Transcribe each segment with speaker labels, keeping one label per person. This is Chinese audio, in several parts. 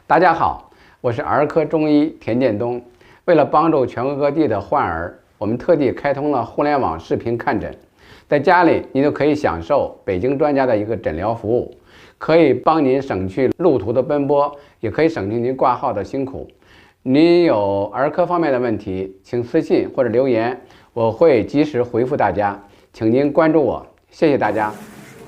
Speaker 1: 大家好，我是儿科中医田建东。为了帮助全国各地的患儿，我们特地开通了互联网视频看诊，在家里你就可以享受北京专家的一个诊疗服务，可以帮您省去路途的奔波，也可以省去您挂号的辛苦。您有儿科方面的问题，请私信或者留言，我会及时回复大家。请您关注我，谢谢大家。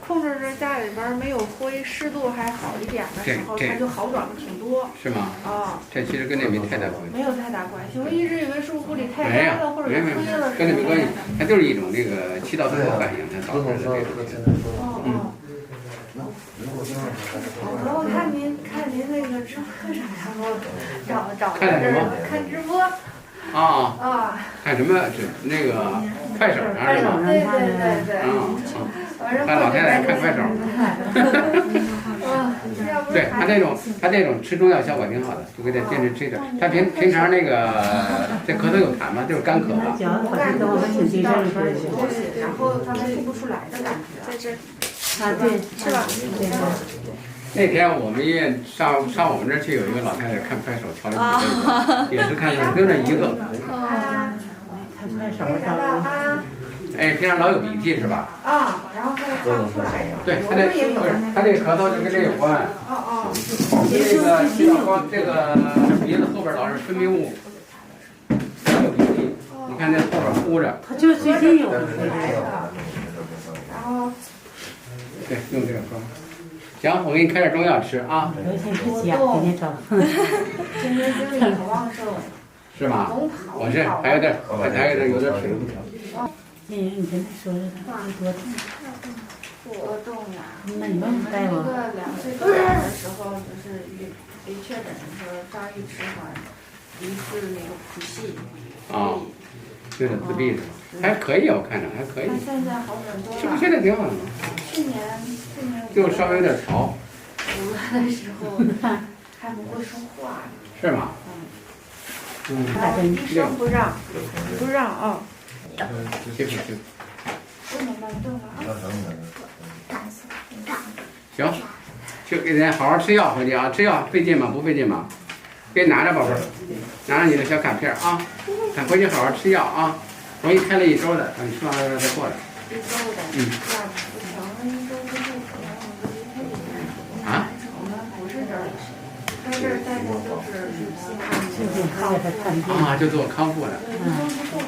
Speaker 2: 控制着家里边没有灰，湿度还好一点的时候，它就好转了挺多。
Speaker 1: 是吗？
Speaker 2: 啊，
Speaker 1: 这其实跟这没太大关系。
Speaker 2: 没有太大关系，我一直以为是屋里太干了或者灰了，
Speaker 1: 跟这没关系，它就是一种这个气道综合反应，它导致的这种。
Speaker 2: 然后看您那个直播上，然后找
Speaker 1: 看什么？
Speaker 2: 看直播。
Speaker 1: 啊，看什么？那个快手上是吧？
Speaker 2: 对。
Speaker 1: 看老太太看快手。对他这种吃中药效果挺好的，就给他坚持吃点。他平常那个这咳嗽有痰吗？就是干咳吧。
Speaker 2: 我感觉我们气道里边有东西，然后他们吐不出来的感觉。在这。啊，对，是吧？对。
Speaker 1: 那天我们医院上我们这儿去，有一个老太太看快手，瞧了几个，也是看就那一个。
Speaker 2: 看快手啊。
Speaker 1: 哎，平常老有鼻涕是吧？
Speaker 2: 啊，然后他就看不出来。
Speaker 1: 对，他这咳嗽就跟这有关。这个气道光，这个鼻子后边老是分泌物，有鼻涕，你看这后边糊着。
Speaker 2: 他就最近有。然后。
Speaker 1: 对，用这个膏。行，我给你开点中药吃啊。
Speaker 2: 精神精力很旺盛。
Speaker 1: 是吗？我是还有点水不调。
Speaker 3: 你跟他说说他
Speaker 2: 多动呀。
Speaker 3: 那你问大夫。
Speaker 2: 一个2岁多点的时候，就是被确诊说发育迟缓，疑似那个谱系。
Speaker 1: 啊，有点自闭是吧？还可以，我看着还可以。
Speaker 2: 现在好很多了。
Speaker 1: 是不是现在挺好的吗？
Speaker 2: 去年
Speaker 1: 就稍微有点潮。
Speaker 2: 读了的时候还不会说话。
Speaker 1: 是吗？
Speaker 2: 医生不让啊。不能乱动啊。
Speaker 1: 行，就给人好好吃药回去啊！吃药费劲吗？不费劲吧？给你拿着，宝贝儿，拿着你的小卡片啊，咱回去好好吃药啊。我给你开了1周的，等你吃完了再过来。
Speaker 2: 1周的。那不行，1周之后可能我们离开医院。
Speaker 1: 啊？
Speaker 2: 我们不是这儿，在这儿待着就是
Speaker 1: 啊，就做康复的。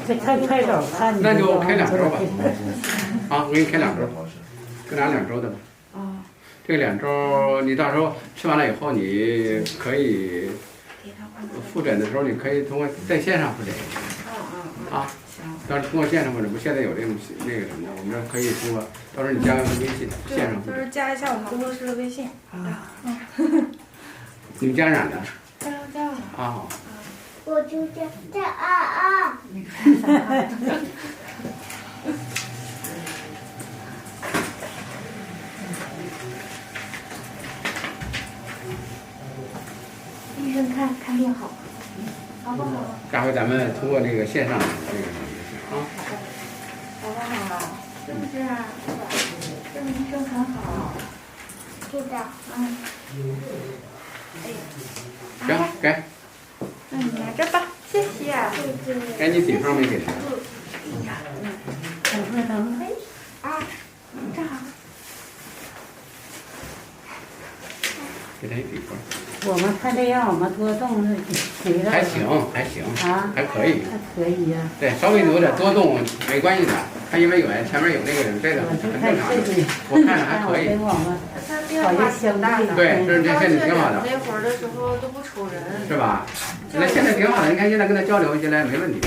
Speaker 3: 这看快手看。
Speaker 1: 那就开2周吧。啊，我给你开2周，各拿2周的吧。这个2周你到时候吃完了以后，你可以复诊的时候，你可以通过在线上复诊。啊。到时候通过线上复诊，不现在有这种那个什么的，我们这可以通过，到时候你加个微信，线上复诊。
Speaker 2: 就是加一下我们工作室的微信。
Speaker 1: 你们家哪的？
Speaker 2: 加了。
Speaker 1: 啊。
Speaker 4: 我就这啊。
Speaker 2: 医生看病好，好不好？
Speaker 1: 下回咱们通过这个线上这个啊。
Speaker 2: 好不好？是不是啊？这个医生很好。
Speaker 4: 是的。
Speaker 1: 行，给。
Speaker 2: 那你拿着吧，谢谢。
Speaker 1: 给你底方没给他。
Speaker 3: 等会儿等会儿。
Speaker 2: 啊，正好。
Speaker 1: 给他一底方。
Speaker 3: 我们看这样，我们多动谁了？
Speaker 1: 还行。啊。还可以。
Speaker 3: 还可以呀。
Speaker 1: 对，稍微有点多动没关系的，他因为前面有那个这个很正常的，我看着还可以。
Speaker 2: 他变化挺大的。
Speaker 1: 对，这现在挺好的。
Speaker 2: 那会儿的时候都不瞅人。
Speaker 1: 是吧？现在挺好的，你看现在跟他交流起来没问题。